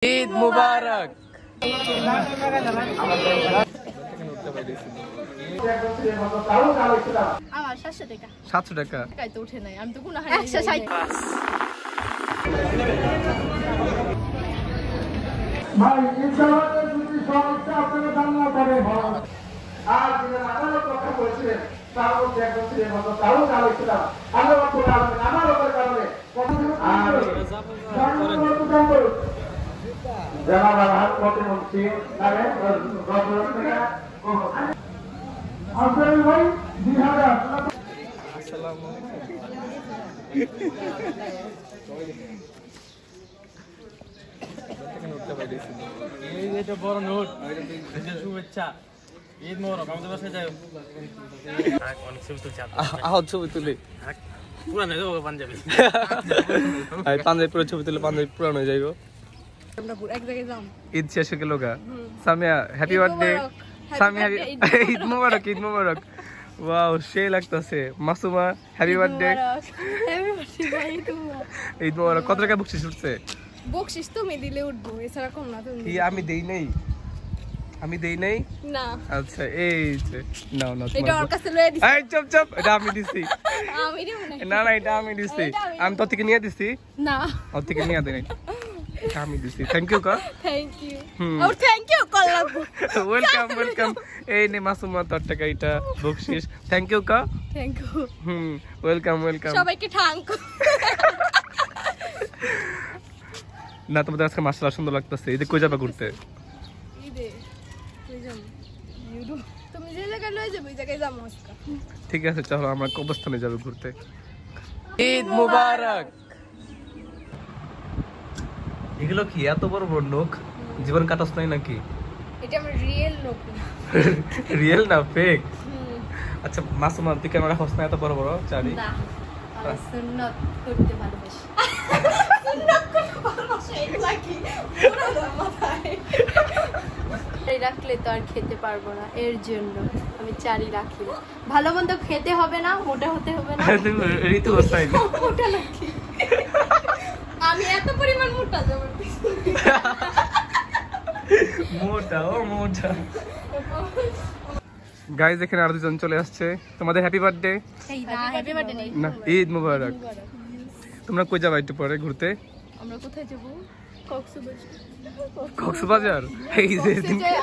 ঈদ মুবারক। আমার 700 টাকা। 700 টাকা তো উঠে নাই, আমি তো কোনো 160। ভাই ইনশাআল্লাহ যদি সমস্যা আপনারা জানা করে আর যিনি আমার কথা বলছিলেন তার মধ্যে একজন ছিলেন হযরত দাউদ আলাইহিস সালাম। আল্লাহ রাব্বুল আলামিন আমার উপর কারণে জানাব হাত প্রতিমন্ত্রী তারে আপনার ভাই 2000। আসসালামু আলাইকুম। এই যে বড় নোট, শুভেচ্ছা, ঈদ মোবারক। আমাদের বাসায় যাই, অনেক ছবি তুলছি। ছবি তুলি পুরানো হয়ে যাবো পাঞ্জাবি। পাঞ্জাবি পুরো ছবি তুলে পাঞ্জাবি পুরানো হয়ে যাইব। আমরা এক জায়গায় যাম। ঈদ শেষ হয়ে গেল গা। Samia happy birthday. সামিয়া ঈদ মুবারক, ঈদ মুবারক। ওয়াও সেই লাগতেছে। Masuma happy birthday. Happy birthday Eid মুবারক। কত টাকা বকশিশ উঠছে? বকশিশ তুমি দিলে উঠবো, এছাড়া কম না। তুমি কি আমি দেই নাই? আমি দেই নাই না। আচ্ছা এই যে নাও না, এটা ওর কাছে লয়ে দিছি। এই চুপ চুপ, এটা আমি দিছি। আমি দেব না। না না, এটা আমি দিছি। আমি তো থেকে নিয়ে দিছি। না, ওর থেকে নিয়ে দেই নাই, এটা আমি দিছি। থ্যাংক ইউ কা। Thank you. আর থ্যাংক ইউ করলাম। Welcome welcome. এই নে মাসুমা তোর টাকা, এটা বকশিশ। থ্যাংক ইউ কা। Thank you. Welcome welcome. সবাইকে ঠাঙ্ক। না তোমাদের আজকে মাশাআল্লাহ সুন্দর লাগতেছে। ঈদে কই যাবে ঘুরতে? ঈদে কই যাম? তুমি যে জায়গায় লয়ে যাবে ওই জায়গায় যাবো আজকে। ঠিক আছে চলো, আমরা কবরস্থানে যাবে ঘুরতে। ঈদ মুবারক। এগুলো কি এত বড় বড় নখ? জীবন কাটাস নাই নাকি? এটা আমার রিয়েল লোক। রিয়েল না ফেক? আচ্ছা মাসুমা তুই ক্যামেরা হস না এত বড় বড় চারি? না, আমি সুন্নাত করতে ভালোবাসি। সুন্নাত করতে ভালোবাসি এগুলা কি? পুরো মাথায়। এই রাখলে তো আর খেতে পারবো না, এর জন্য আমি চারি রাখি। ভালো মন্দ খেতে হবে না, মোটা হতে হবে না। ঋতু হোসাইন মোটা নাকি? আমি এত পরিমাণ মোটা যাব। মোটা ও মোটা। গাইস এখানে আর দুজন চলে আসছে। তোমাদের হ্যাপি বার্থডে। এই না, হ্যাপি বার্থডে নেই না, ঈদ মুবারক। তোমরা কই যাবে একটু পরে ঘুরতে? আমরা কোথায় যাব? কক্সবাজার। কক্সবাজার? এই যে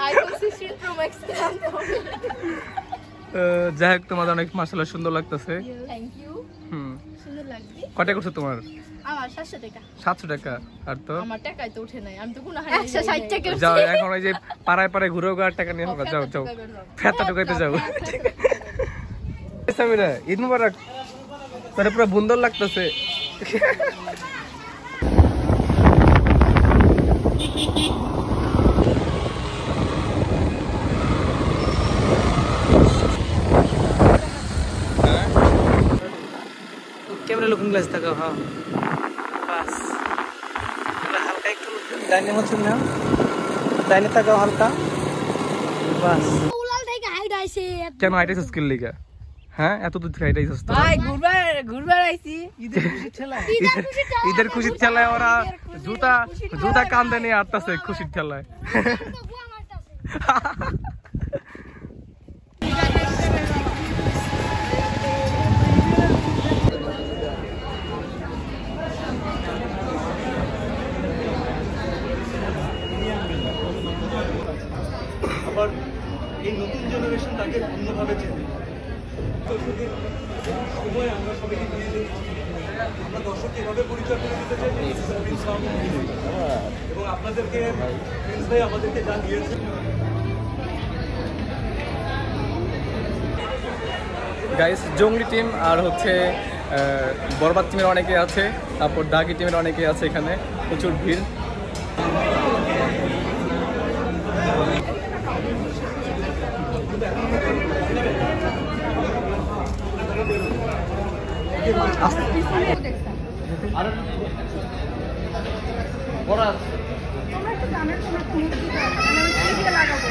আইফোন 16 প্রো ম্যাক্স কিনতে হবে। যাই হোক তোমাদের অনেক মাশাআল্লাহ সুন্দর লাগতেছে। Thank you. সুন্দর লাগবে। কত করছো তোমার? আমার 700 টাকা। 700 টাকা। আর তো আমার টাকাই তো উঠে নাই, আমি তো কোনো 160 টাকা। যাও এখন ওই যে পাড়ায় পাড়ায় ঘুরে আর টাকা নিয়ে আসবা। যাও যাও ফেতা ঢুকাইতে যাও। সামিরা ঈদ মুবারক। তোর পুরো বুন্দর লাগতেছে। ক্যামেরা লুকিং গ্লাস থাকা। হ্যাঁ বাস হালকা একটু ডাইনে মতো না, ডাইনে থাকাও হালকা বাস। উলাল থেকে হাইড আইছে। কেন হাইটাইছ স্কিল লিগা? হ্যাঁ এত দূর থেকে হাইটাইছ তো ভাই ঘুরবার আইছি। ঈদের খুশির ঠেলায়। ঈদের খুশির ঠেলায় ওরা জুতা জুতা কান্দে নিয়ে আটতাছে খুশির ঠেলায়। আবার এই নতুন জেনারেশন তাকে অন্যভাবে চেনে। সময় আমরা সবাইকে নিয়ে যেতে, আমরা দর্শককে এভাবে পরিচয় করে দিতে চাই এবং আপনাদেরকে প্রিন্স ভাই আমাদেরকে যা দিয়েছেন। গাইস জঙ্গলি টিম আর হচ্ছে বরবাদ টিমের অনেকে আছে, তারপর দাগি টিমের অনেকে আছে। এখানে প্রচুর ভিড়। তোমরা একটু জানার সময় ফোন দিতে হবে, আমি লাগাবো।